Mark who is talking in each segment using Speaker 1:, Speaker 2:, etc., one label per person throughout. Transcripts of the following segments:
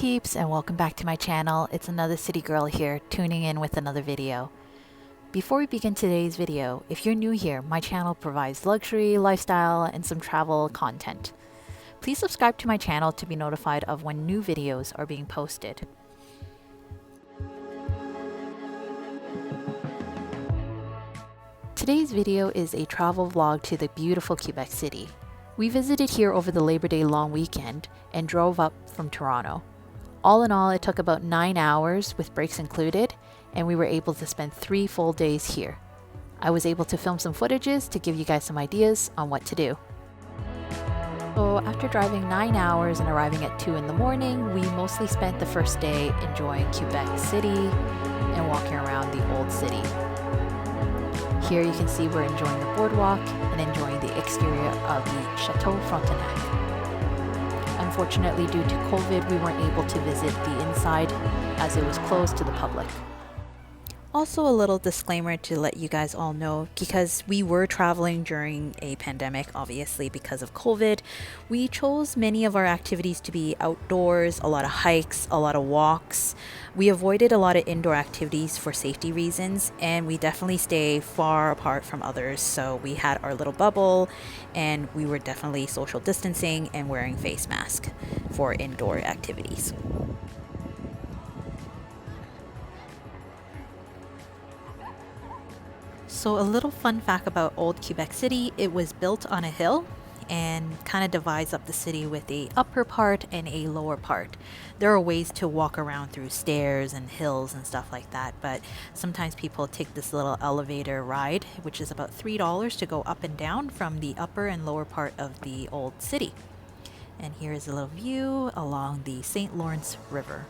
Speaker 1: peeps, and welcome back to my channel. It's another city girl here, tuning in with another video. Before we begin today's video, if you're new here, my channel provides luxury, lifestyle, and some travel content. Please subscribe to my channel to be notified of when new videos are being posted. Today's video is a travel vlog to the beautiful Quebec City. We visited here over the Labor Day long weekend and drove up from Toronto. All in all, it took about 9 hours with breaks included, and we were able to spend 3 full days here. I was able to film some footages to give you guys some ideas on what to do. So after driving 9 hours and arriving at 2 in the morning, we mostly spent the first day enjoying Quebec City and walking around the old city. Here you can see we're enjoying the boardwalk and enjoying the exterior of the Chateau Frontenac. Unfortunately, due to COVID, we weren't able to visit the inside as it was closed to the public. Also, a little disclaimer to let you guys all know, because we were traveling during a pandemic, obviously because of COVID, we chose many of our activities to be outdoors, a lot of hikes, a lot of walks. We avoided a lot of indoor activities for safety reasons, and we definitely stay far apart from others. So we had our little bubble, and we were definitely social distancing and wearing face masks for indoor activities. So a little fun fact about old Quebec City, it was built on a hill and kind of divides up the city with a upper part and a lower part. There are ways to walk around through stairs and hills and stuff like that, but sometimes people take this little elevator ride, which is about $3 to go up and down from the upper and lower part of the old city. And here is a little view along the St. Lawrence River.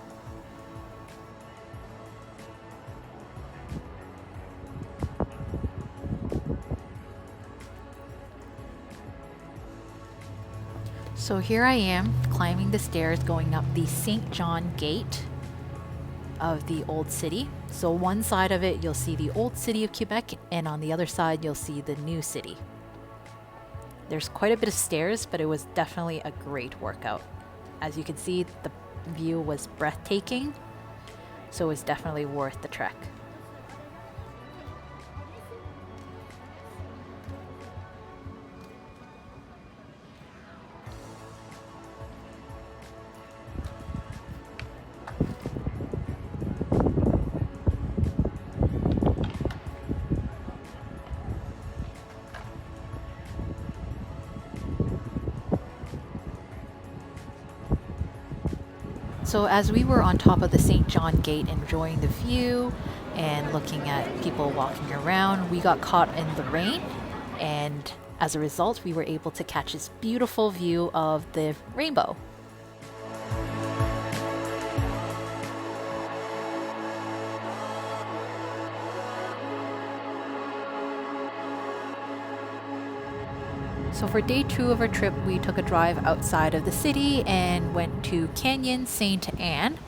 Speaker 1: So here I am climbing the stairs going up the St. John Gate of the old city. So one side of it you'll see the old city of Quebec, and on the other side you'll see the new city. There's quite a bit of stairs, but it was definitely a great workout. As you can see, the view was breathtaking, so it's definitely worth the trek. So as we were on top of the St. John Gate enjoying the view and looking at people walking around, we got caught in the rain, and as a result we were able to catch this beautiful view of the rainbow. So for day 2 of our trip, we took a drive outside of the city and went to Canyon Sainte Anne.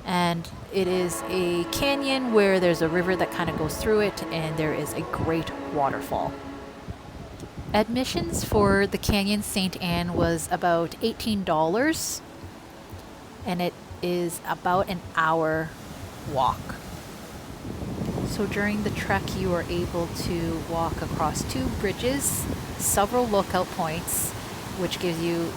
Speaker 1: And it is a canyon where there's a river that kind of goes through it, and there is a great waterfall. Admissions for the Canyon Sainte Anne was about $18, and it is about an hour walk. So during the trek, you are able to walk across 2 bridges, several lookout points, which gives you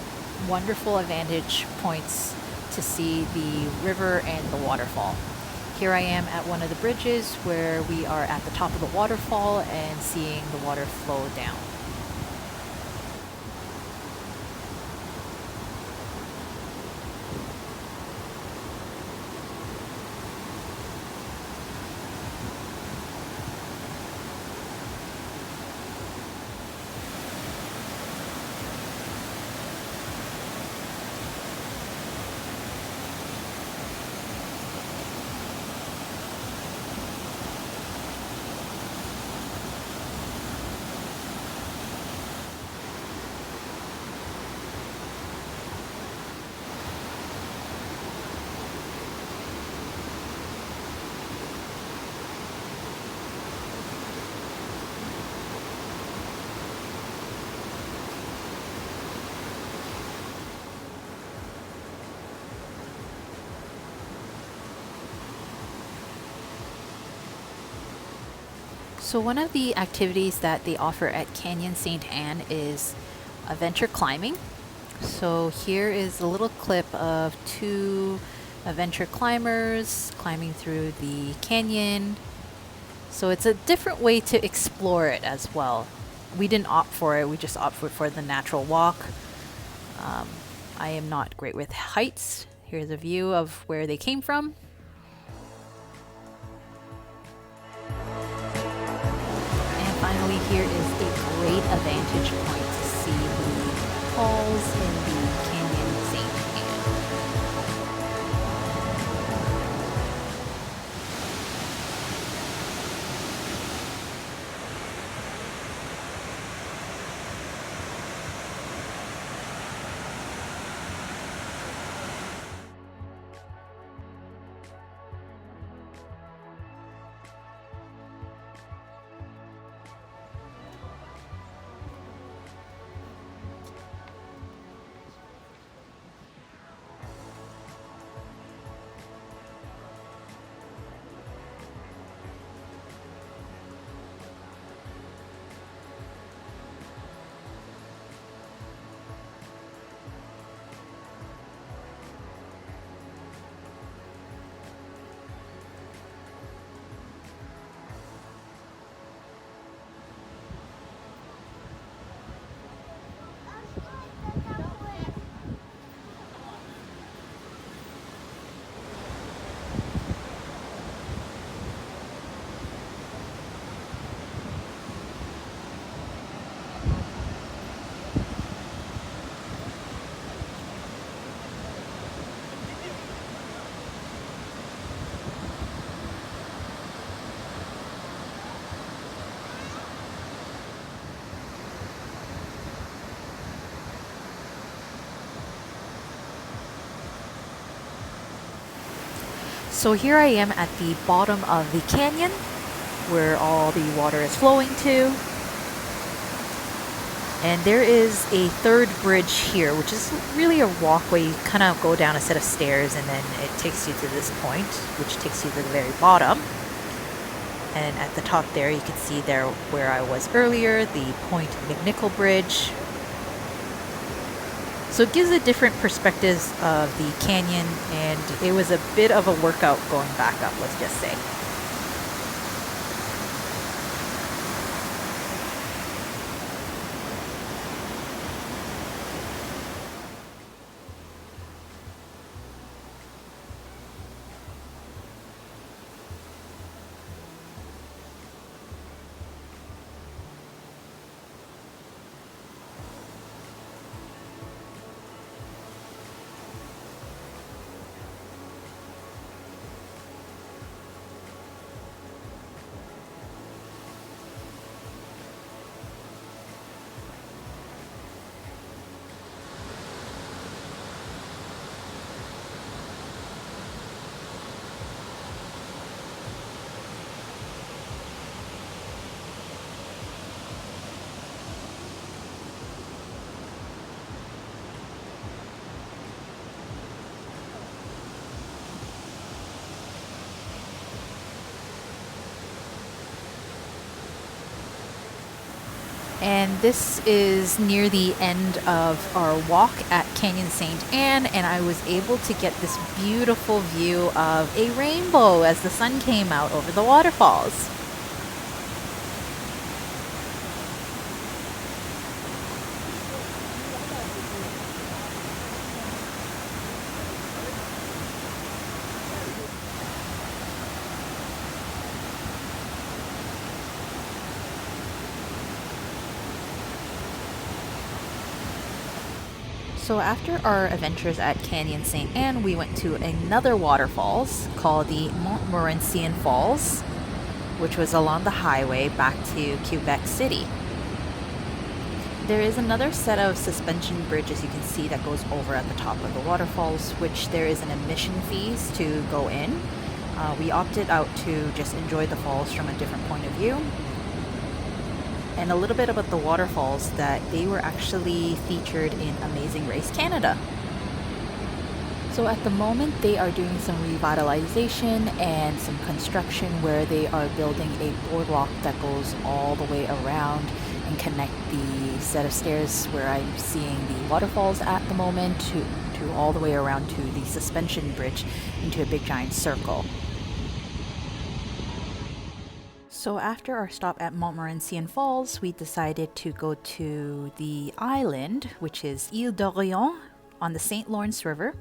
Speaker 1: wonderful vantage points to see the river and the waterfall. Here I am at one of the bridges where we are at the top of the waterfall and seeing the water flow down. So one of the activities that they offer at Canyon St. Anne is adventure climbing. So here is a little clip of two adventure climbers climbing through the canyon. So it's a different way to explore it as well. We didn't opt for it, we just opted for the natural walk. I am not great with heights. Here's a view of where they came from. And finally, here is a great vantage point to see the falls in the Canyon St. Anne. So here I am at the bottom of the canyon where all the water is flowing to. And there is a third bridge here, which is really a walkway. You kind of go down a set of stairs and then it takes you to this point, which takes you to the very bottom. And at the top there, you can see there where I was earlier, the Point McNichol Bridge. So it gives a different perspectives of the canyon, and it was a bit of a workout going back up, let's just say. And this is near the end of our walk at Canyon St. Anne, and I was able to get this beautiful view of a rainbow as the sun came out over the waterfalls. So after our adventures at Canyon St. Anne, we went to another waterfalls called the Montmorencian Falls, which was along the highway back to Quebec City. There is another set of suspension bridges you can see that goes over at the top of the waterfalls, which there is an admission fees to go in. We opted out to just enjoy the falls from a different point of view. And a little bit about the waterfalls, that they were actually featured in Amazing Race Canada. So at the moment, they are doing some revitalization and some construction where they are building a boardwalk that goes all the way around and connect the set of stairs where I'm seeing the waterfalls at the moment to all the way around to the suspension bridge into a big giant circle. So after our stop at Montmorencian Falls, we decided to go to the island, which is Île d'Orléans on the St. Lawrence River.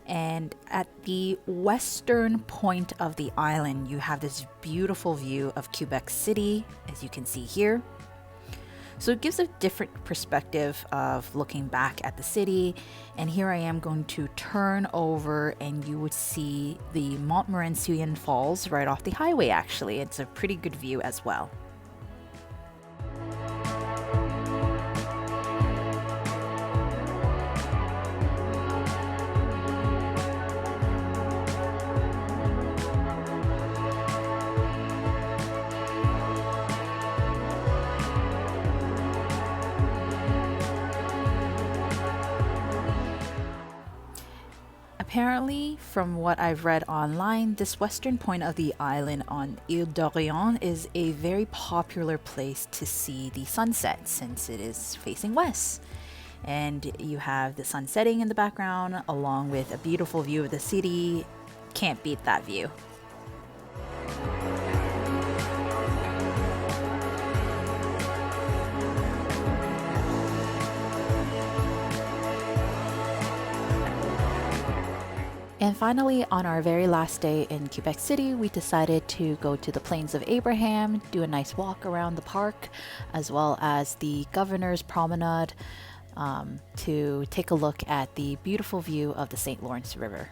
Speaker 1: And at the western point of the island, you have this beautiful view of Quebec City, as you can see here. So it gives a different perspective of looking back at the city. And here I am going to turn over and you would see the Montmorencian Falls right off the highway, actually. It's a pretty good view as well. Apparently, from what I've read online, this western point of the island on Île d'Orléans is a very popular place to see the sunset since it is facing west. And you have the sun setting in the background along with a beautiful view of the city. Can't beat that view. And finally, on our very last day in Quebec City, we decided to go to the Plains of Abraham, do a nice walk around the park, as well as the Governor's Promenade, to take a look at the beautiful view of the St. Lawrence River.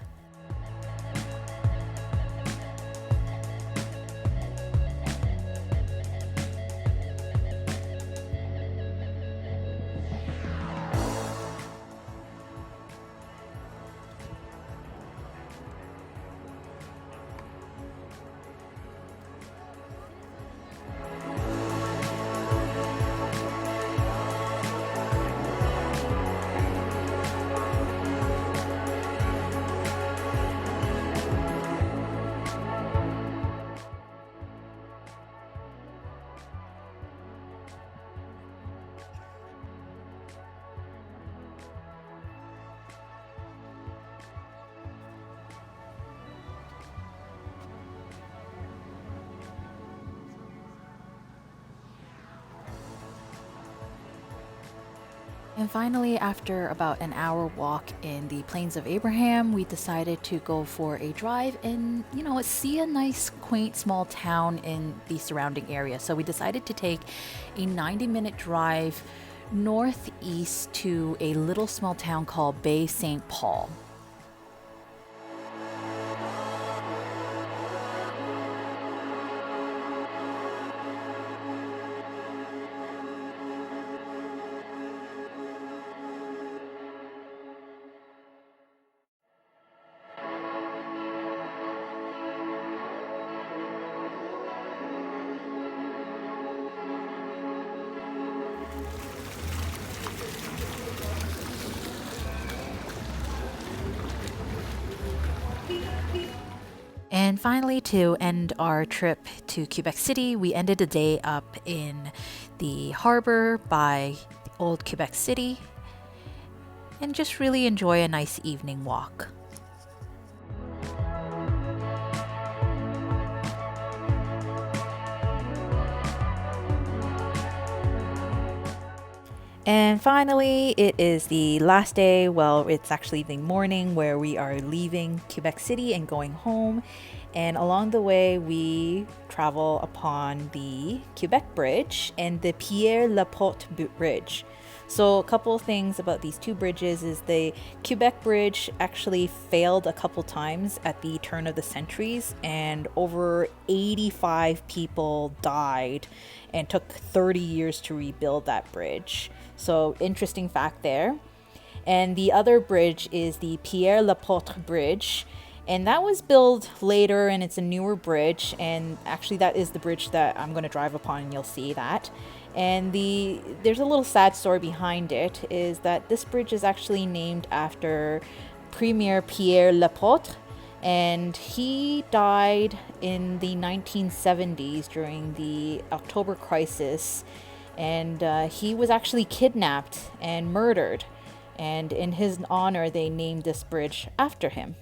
Speaker 1: And finally, after about an hour walk in the Plains of Abraham, we decided to go for a drive and, see a nice, quaint, small town in the surrounding area. So we decided to take a 90-minute drive northeast to a little small town called Bay St. Paul. And finally, to end our trip to Quebec City, we ended the day up in the harbor by old Quebec City and just really enjoy a nice evening walk. And finally, it is the last day. Well, it's actually the morning where we are leaving Quebec City and going home. And along the way, we travel upon the Quebec Bridge and the Pierre Laporte Bridge. So a couple of things about these two bridges is the Quebec Bridge actually failed a couple times at the turn of the centuries, and over 85 people died and took 30 years to rebuild that bridge. So interesting fact there. And the other bridge is the Pierre Laporte Bridge. And that was built later, and it's a newer bridge. And actually, that is the bridge that I'm going to drive upon, and you'll see that. And there's a little sad story behind it, is that this bridge is actually named after Premier Pierre Laporte, and he died in the 1970s during the October crisis, and he was actually kidnapped and murdered, and in his honor they named this bridge after him.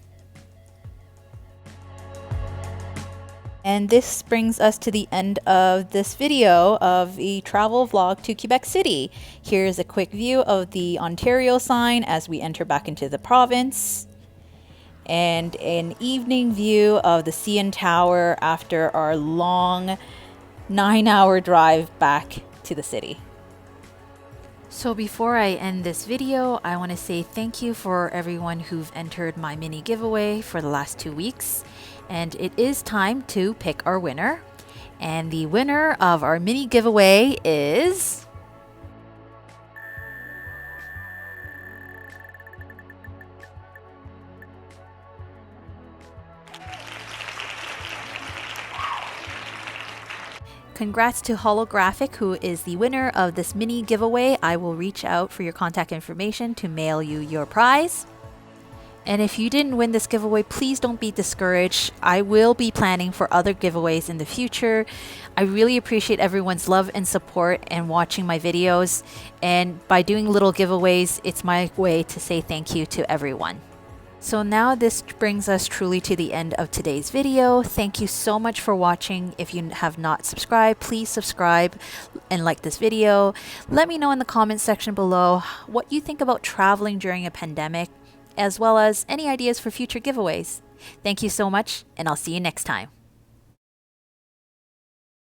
Speaker 1: And this brings us to the end of this video of a travel vlog to Quebec City. Here's a quick view of the Ontario sign as we enter back into the province, and an evening view of the CN Tower after our long 9-hour drive back to the city. So before I end this video, I want to say thank you for everyone who've entered my mini giveaway for the last 2 weeks. And it is time to pick our winner. And the winner of our mini giveaway is... Congrats to Holographic, who is the winner of this mini giveaway. I will reach out for your contact information to mail you your prize. And if you didn't win this giveaway, please don't be discouraged. I will be planning for other giveaways in the future. I really appreciate everyone's love and support and watching my videos. And by doing little giveaways, it's my way to say thank you to everyone. So now this brings us truly to the end of today's video. Thank you so much for watching. If you have not subscribed, please subscribe and like this video. Let me know in the comments section below what you think about traveling during a pandemic, as well as any ideas for future giveaways. Thank you so much, and I'll see you next time.